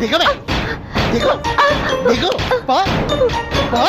దిగవే దిగు దిగు పో పో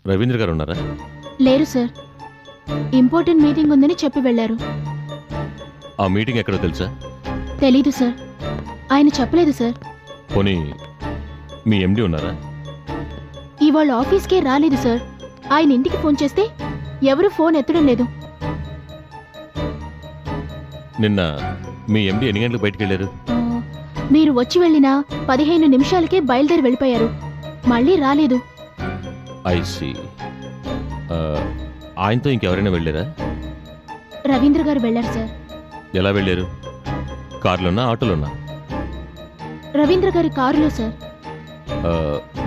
రవీంద్ర గారు ఉన్నారా? లేరు సార్, ఇంపార్టెంట్ మీటింగ్ ఉందని చెప్పి వెళ్ళారు. ఆ మీటింగ్ ఎక్కడో తెలుసా? తెలీదు సార్, ఆయన చెప్పలేదు సార్. పోనీ మీ ఎండి ఉన్నారా? ఇవాళ ఆఫీస్కే రాలేదు సార్. ఆయన ఇంటికి ఫోన్ చేస్తే ఎవరు ఫోన్ ఎత్తడం లేదు. నిన్న మీ ఎండి ఎన్ని గంటలకు బయటికి వెళ్ళారు? మీరు వచ్చి వెళ్ళిన 15 నిమిషాలకే బయలుదేరి వెళ్ళిపోయారు, మళ్ళీ రాలేదు. ఐసి. ఆయనతో ఇంకెవరైనా వెళ్ళారా? రవీంద్ర గారు వెళ్ళారు సార్. ఎలా వెళ్ళారు? కారులోనా ఆటోలోనా? రవీంద్ర గారి కారులో సార్.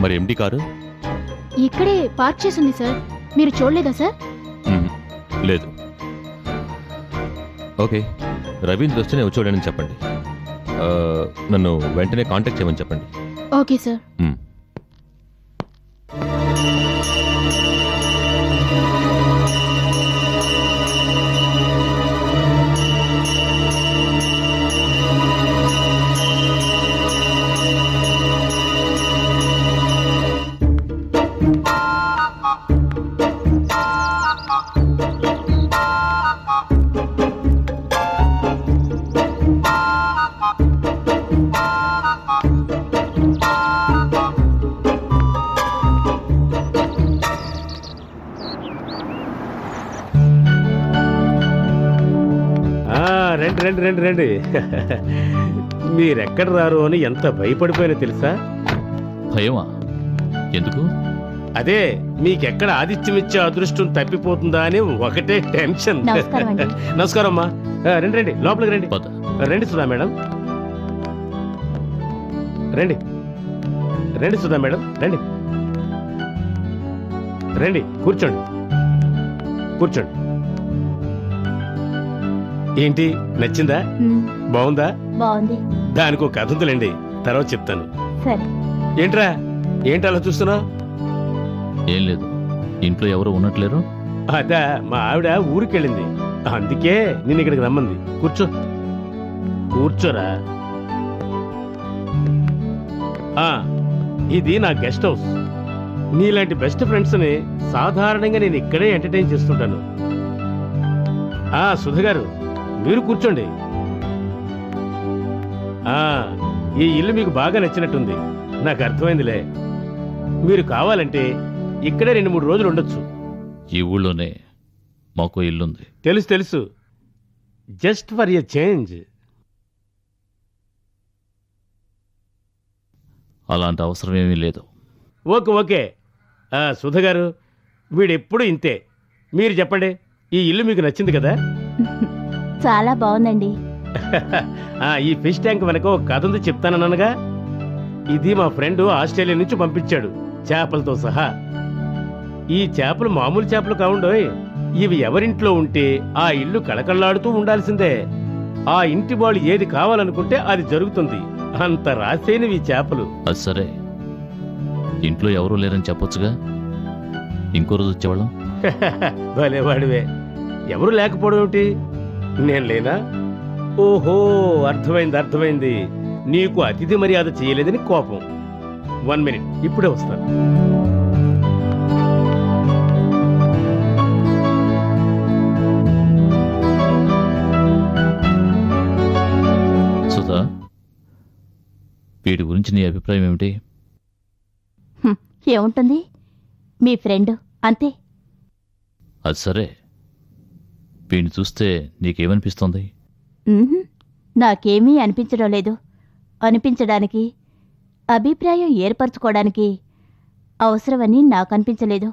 మరి ఎండి కారు? ఇక్కడే పార్క్ చేసింది సార్. మీరు చూడలేదా సార్? లేదు. ఓకే, రవీంద్ర వస్తే నేను చూడని చెప్పండి. నన్ను వెంటనే కాంటాక్ట్ చేయమని చెప్పండి. Okay sir. రండి రండి రండి. మీరెక్కడ రారు అని ఎంత భయపడిపోయినా తెలుసా? భయమా? ఎందుకు? అదే మీకెక్కడ ఆతిథ్యం ఇచ్చే అదృష్టం తప్పిపోతుందా అని ఒకటే టెన్షన్. నమస్కారం అమ్మా. రండి రండి, లోపలికి రండి. రండి సుధా మేడం, రండి రండి సుధా మేడం, రండి రండి, కూర్చోండి కూర్చోండి. ఏంటి, నచ్చిందా? బాగుందా? బాగుంది. దానికి ఒక కథ ఉందిలేండి, తర్వాత చెప్తాను. సరే. ఏంట్రా, ఏంటి అలా చూస్తున్నావు? ఏం లేదు, ఇంట్లో ఎవరు ఉన్నట్లేరు. అదా, మా ఆవిడ ఊరికెళ్ళింది, అందుకే నేను ఇక్కడికి రమ్మంది. కూర్చో కూర్చోరా. ఇది నా గెస్ట్ హౌస్. నీలాంటి బెస్ట్ ఫ్రెండ్స్ ని సాధారణంగా నేను ఇక్కడే ఎంటర్టైన్ చేస్తుంటాను. సుధ గారు, మీరు కూర్చోండి. ఈ ఇల్లు మీకు బాగా నచ్చినట్టుంది, నాకు అర్థమైందిలే. మీరు కావాలంటే ఇక్కడే 2-3 రోజులు ఉండొచ్చు. ఈ ఊళ్ళోనే మాకు ఇల్లుంది. తెలుసు తెలుసు, జస్ట్ ఫర్ ఎ చేంజ్. అలాంటి అవసరం ఏమీ లేదు. Okay okay. సుధ గారు, వీడెప్పుడు ఇంతే. మీరు చెప్పండి, ఈ ఇల్లు మీకు నచ్చింది కదా? చాలా బాగుందండి. ఈ ఫిష్ ట్యాంక్ వెనక ఒక కథ ఉంది, చెప్తానన్నానుగా. ఇది మా ఫ్రెండ్ ఆస్ట్రేలియా నుంచి పంపించాడు, చేపలతో సహా. ఈ చేపలు మామూలు చేపలు కావుండోయ్. ఇవి ఎవరింట్లో ఉంటే ఆ ఇల్లు కళకళలాడుతూ ఉండాల్సిందే. ఆ ఇంటి వాళ్ళు ఏది కావాలనుకుంటే అది జరుగుతుంది. అంత రాసేనివి ఈ చేపలు. అది సరే, ఇంట్లో ఎవరూ లేరని చెప్పొచ్చుగా, ఇంకో రోజు వచ్చేవాళ్ళం. భలేవాడివే. ఎవరు లేకపోవడం ఏమిటి? నేను లేనా? ఓహో, అర్థమైంది అర్థమైంది. నీకు అతిథి మర్యాద చేయలేదని కోపం. 1 మినిట్, ఇప్పుడే వస్తాను. సుధా, వీడి గురించి నీ అభిప్రాయం ఏమిటి? ఏముంటుంది, మీ ఫ్రెండ్ అంతే. అది సరే, వీడిని చూస్తే నీకేమనిపిస్తుంది? నాకేమీ అనిపించడం లేదు. అనిపించడానికి, అభిప్రాయం ఏర్పరచుకోవడానికి అవసరమని నాకు అనిపించలేదు.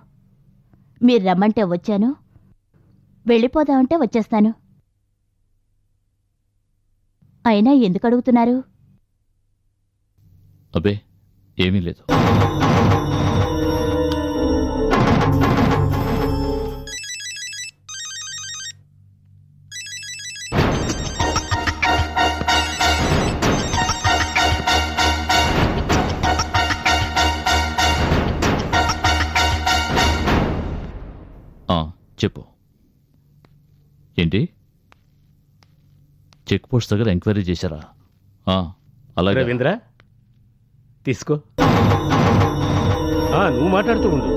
మీరు రమ్మంటే వచ్చాను, వెళ్ళిపోదామంటే వచ్చేస్తాను. అయినా ఎందుకు అడుగుతున్నారు? అబ్బే ఏమీ లేదు. చెప్పు. ఏంటి, చెక్ పోస్ట్ దగ్గర ఎంక్వైరీ చేశారా? అలాగే. రవీంద్ర తీసుకో. నువ్వు మాట్లాడుతూ ఉండు.